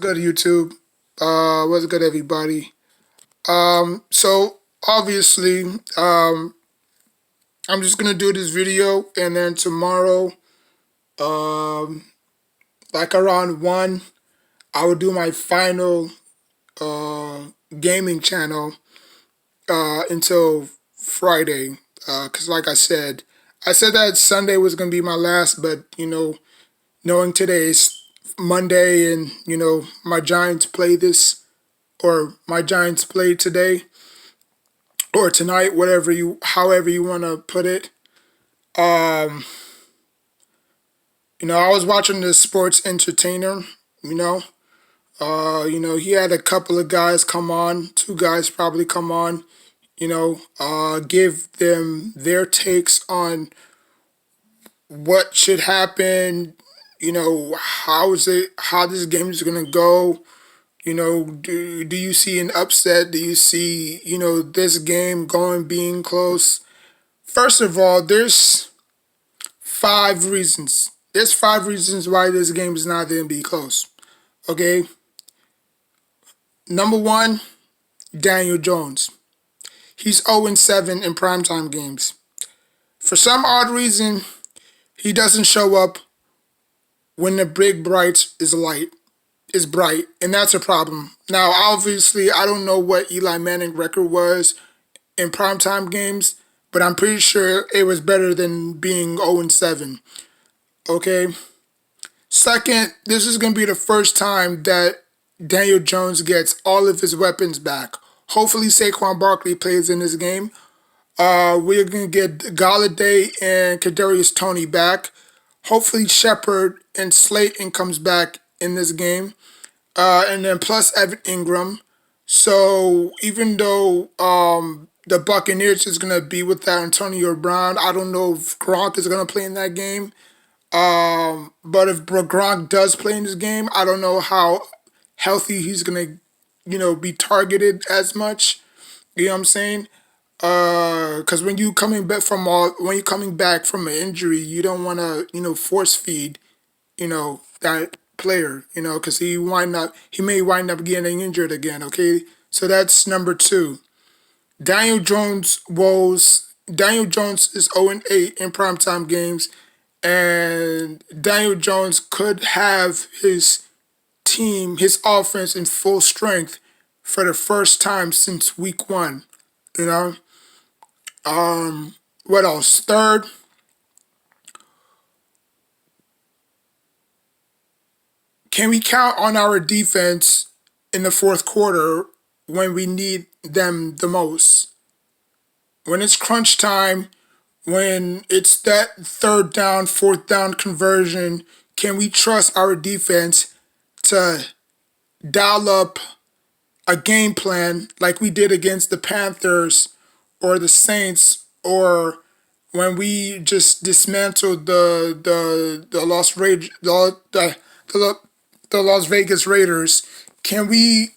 good, YouTube? What's good, everybody? So obviously, I'm just gonna do this video, and then tomorrow, um, like around 1, I will do my final uh gaming channel until Friday. Cause like I said that Sunday was gonna be my last, but knowing today's Monday, and my Giants play this, or my Giants played today or tonight, however you want to put it. Um, I was watching the sports entertainer. You know, he had a couple of guys come on, two guys probably come on. Give them their takes on what should happen. How this game is gonna go. Do you see an upset? Do you see, this game being close? First of all, there's 5 reasons. There's 5 reasons why this game is not going to be close. Okay? Number one, Daniel Jones. He's 0-7 in primetime games. For some odd reason, he doesn't show up when the big bright is bright, and that's a problem. Now, obviously, I don't know what Eli Manning's record was in primetime games, but I'm pretty sure it was better than being 0-7. Okay? Second, this is going to be the first time that Daniel Jones gets all of his weapons back. Hopefully, Saquon Barkley plays in this game. We're going to get Galladay and Kadarius Toney back. Hopefully, Shepard and Slayton comes back in this game. And then plus Evan Ingram. So even though the Buccaneers is going to be without Antonio Brown, I don't know if Gronk is going to play in that game. But if Gronk does play in this game, I don't know how healthy he's going to, be targeted as much. You know what I'm saying? Because when you're coming back from an injury, you don't want to, force feed, that player, because he may wind up getting injured again. Okay, so that's number 2. Daniel Jones is 0-8 in primetime games, and Daniel Jones could have his offense in full strength for the first time since week 1. You know, what else? Third, can we count on our defense in the fourth quarter when we need them the most? When it's crunch time, when it's that third down, fourth down conversion, can we trust our defense to dial up a game plan like we did against the Panthers or the Saints, or when we just dismantled the Las Vegas Raiders? Can we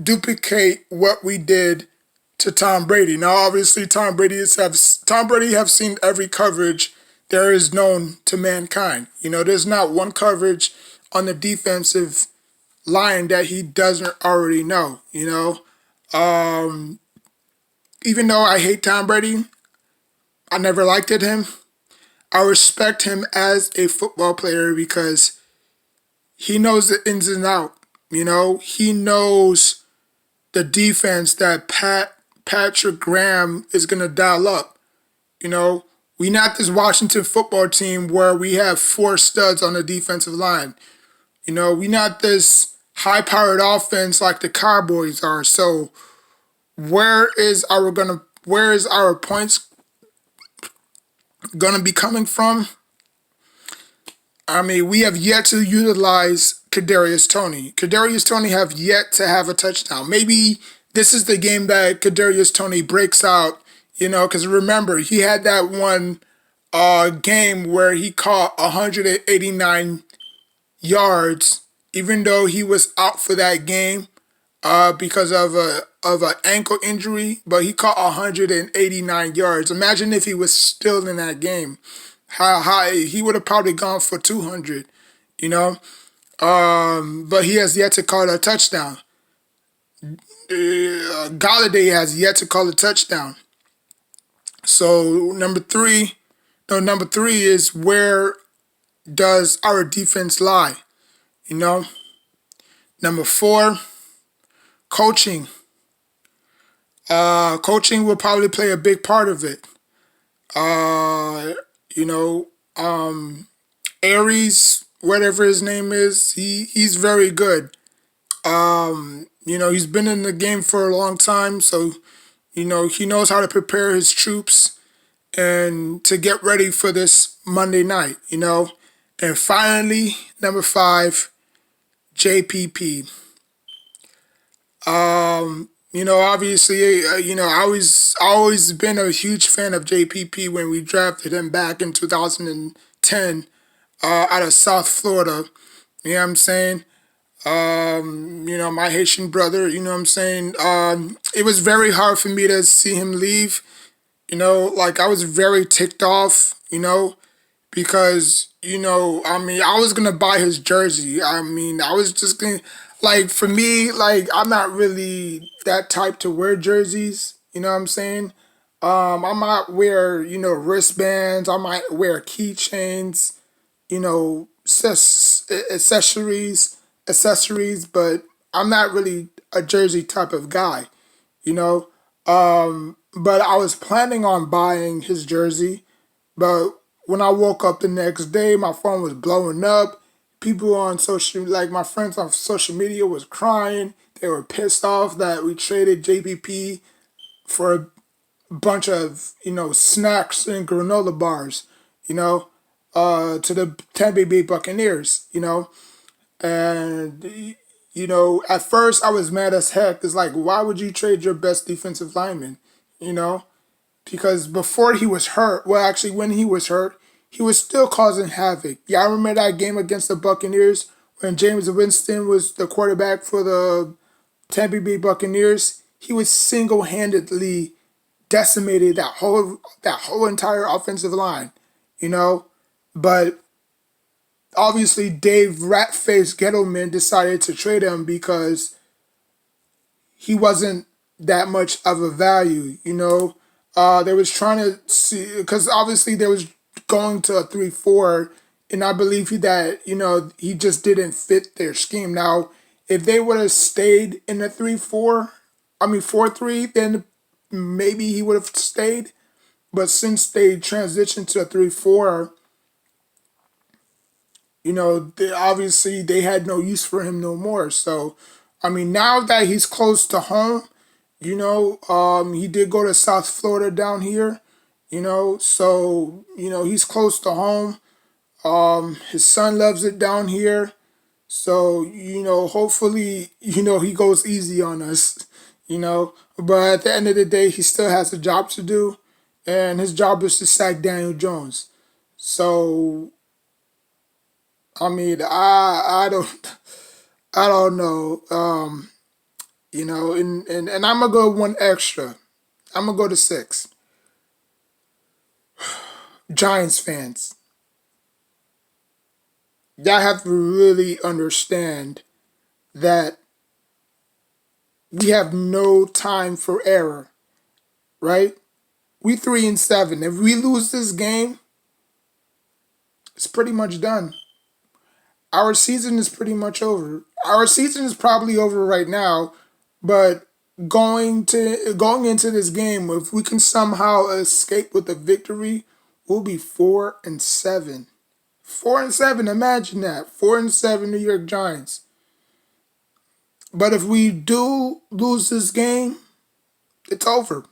duplicate what we did to Tom Brady? Now, obviously, Tom Brady have seen every coverage there is known to mankind. There's not one coverage on the defensive line that he doesn't already know. Even though I hate Tom Brady, I never liked him. I respect him as a football player because he knows the ins and out. He knows the defense that Patrick Graham is going to dial up. We not this Washington football team where we have 4 studs on the defensive line. We not this high-powered offense like the Cowboys are. So where is our points gonna be coming from? I mean, we have yet to utilize Kadarius Toney. Kadarius Toney have yet to have a touchdown. Maybe this is the game that Kadarius Toney breaks out, because remember, he had that one game where he caught 189 yards, even though he was out for that game because of an ankle injury, but he caught 189 yards. Imagine if he was still in that game. How high he would have probably gone for 200, But he has yet to call a touchdown. Galladay has yet to call a touchdown. So number three is where does our defense lie? You know, number four, coaching. Coaching will probably play a big part of it. Uh, you know, Aries, whatever his name is, he's very good. He's been in the game for a long time, so he knows how to prepare his troops and to get ready for this Monday night. And finally, number five, JPP. Obviously, I always been a huge fan of JPP when we drafted him back in 2010 out of South Florida. You know what I'm saying? My Haitian brother, you know what I'm saying? It was very hard for me to see him leave. Like I was very ticked off, because I was gonna buy his jersey. I was just gonna, like, for me, like, I'm not really that type to wear jerseys. You know what I'm saying? I might wear wristbands. I might wear keychains. Accessories, but I'm not really a jersey type of guy. You know, but I was planning on buying his jersey, but when I woke up the next day, my phone was blowing up. People on my friends on social media was crying. They were pissed off that we traded JPP for a bunch of, snacks and granola bars, to the Tampa Bay Buccaneers, And, at first I was mad as heck. It's like, why would you trade your best defensive lineman? You know, because before he was hurt, well, actually, when he was hurt, he was still causing havoc. Yeah, I remember that game against the Buccaneers when James Winston was the quarterback for the Tampa Bay Buccaneers. He was single-handedly decimated that whole entire offensive line, you know. But obviously, Dave Ratface Gettleman decided to trade him because he wasn't that much of a value, They was trying to see, because obviously they was going to a 3-4, and I believe he just didn't fit their scheme. Now, if they would have stayed in the 3-4, 4-3, then maybe he would have stayed. But since they transitioned to a 3-4, obviously they had no use for him no more. So, now that he's close to home, he did go to South Florida down here, so, he's close to home. His son loves it down here. So, hopefully, he goes easy on us, But at the end of the day, he still has a job to do, and his job is to sack Daniel Jones. So, I don't know. And I'm gonna go one extra. I'm gonna go to six. Giants fans, y'all have to really understand that we have no time for error, right? We 3-7. If we lose this game, it's pretty much done. Our season is pretty much over. Our season is probably over right now, but going into this game, if we can somehow escape with a victory, we'll be 4-7. 4-7, imagine that. 4-7 New York Giants. But if we do lose this game, it's over.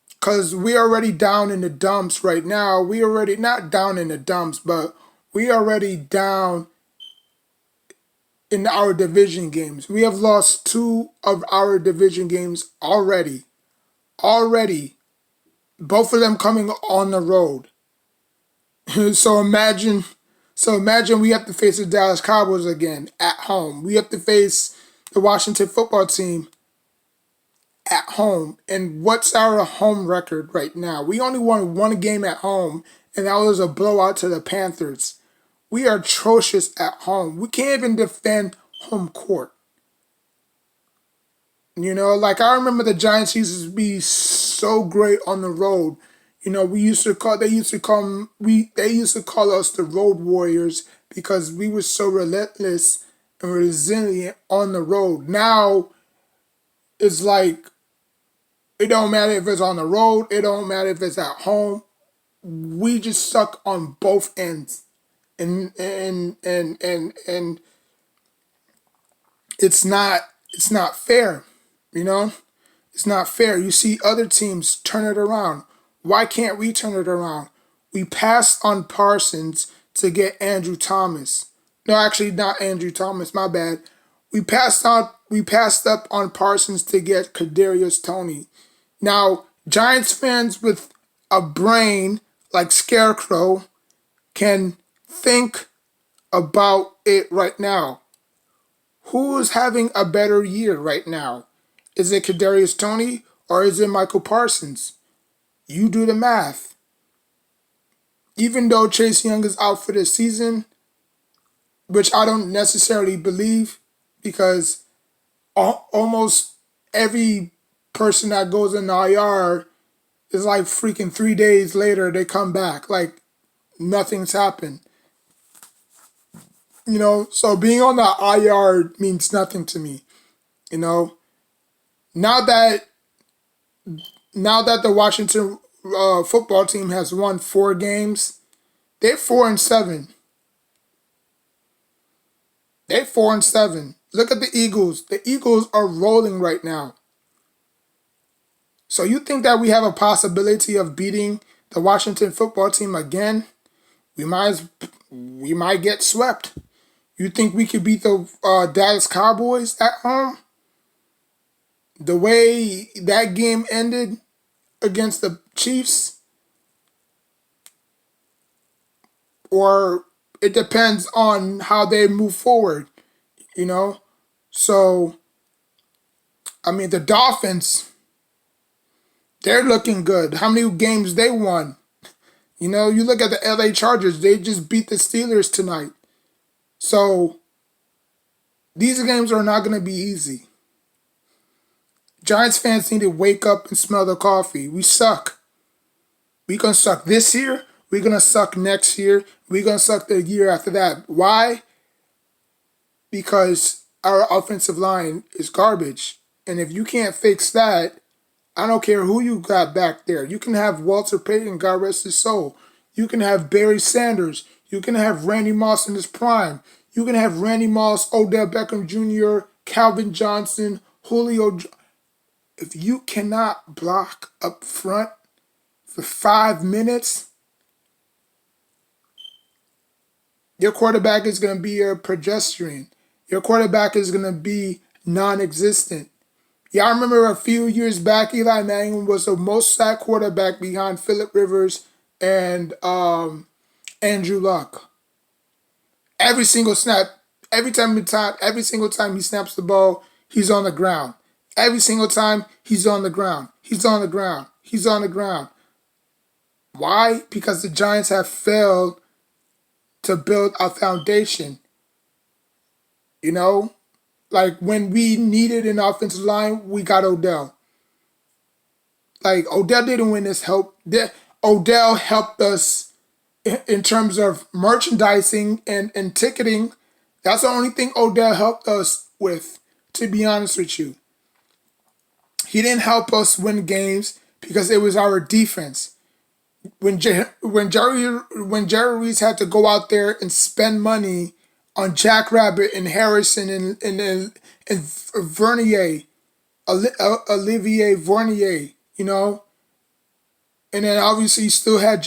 Because we're already down in the dumps right now. We already, not down in the dumps, but we already down in our division games. We have lost 2 of our division games already. Already. Both of them coming on the road. So imagine we have to face the Dallas Cowboys again at home. We have to face the Washington football team at home. And what's our home record right now? We only won one game at home, and that was a blowout to the Panthers. we are atrocious at home. We can't even defend home court. Like I remember the Giants used to be so great on the road. We used to call they used to call we they used to call us the Road Warriors because we were so relentless and resilient on the road. Now it's like it don't matter if it's on the road, it don't matter if it's at home. We just suck on both ends. And it's not fair, you know? It's not fair. You see other teams turn it around. Why can't we turn it around? We passed on Parsons to get Andrew Thomas. No, actually not Andrew Thomas, my bad. We passed up on Parsons to get Kadarius Toney. Now, Giants fans with a brain like Scarecrow can think about it right now. Who is having a better year right now? Is it Kadarius Toney or is it Michael Parsons? You do the math. Even though Chase Young is out for the season, which I don't necessarily believe, because almost every person that goes in the IR is like freaking 3 days later they come back like nothing's happened. So being on the IR means nothing to me. You know, now that now that the Washington football team has won 4 games, they're 4-7. They're 4-7. Look at the Eagles. The Eagles are rolling right now. So you think that we have a possibility of beating the Washington football team again? We might get swept. You think we could beat the Dallas Cowboys at home? The way that game ended against the Chiefs? Or it depends on how they move forward, you know? So, I mean, the Dolphins, they're looking good. How many games they won? You look at the LA Chargers, they just beat the Steelers tonight. So, these games are not going to be easy. Giants fans need to wake up and smell the coffee. We suck. We're going to suck this year. We're going to suck next year. We're going to suck the year after that. Why? Because our offensive line is garbage. And if you can't fix that, I don't care who you got back there. You can have Walter Payton, God rest his soul. You can have Barry Sanders. You can have Randy Moss in his prime. You can have Randy Moss, Odell Beckham Jr., Calvin Johnson, Julio. If you cannot block up front for 5 minutes, your quarterback is going to be a pedestrian. Your quarterback is going to be non-existent. Yeah, I remember a few years back, Eli Manning was the most sacked quarterback behind Phillip Rivers and Andrew Luck. Every single snap, every single time he snaps the ball, he's on the ground. Every single time, he's on the ground. He's on the ground. He's on the ground. Why? Because the Giants have failed to build a foundation. Like when we needed an offensive line, we got Odell. Like Odell didn't win this help. Odell helped us in terms of merchandising and ticketing. That's the only thing Odell helped us with, to be honest with you. He didn't help us win games because it was our defense. When Jerry Reese had to go out there and spend money on Jack Rabbit and Harrison and Vernier, Olivier Vernier, and then obviously you still had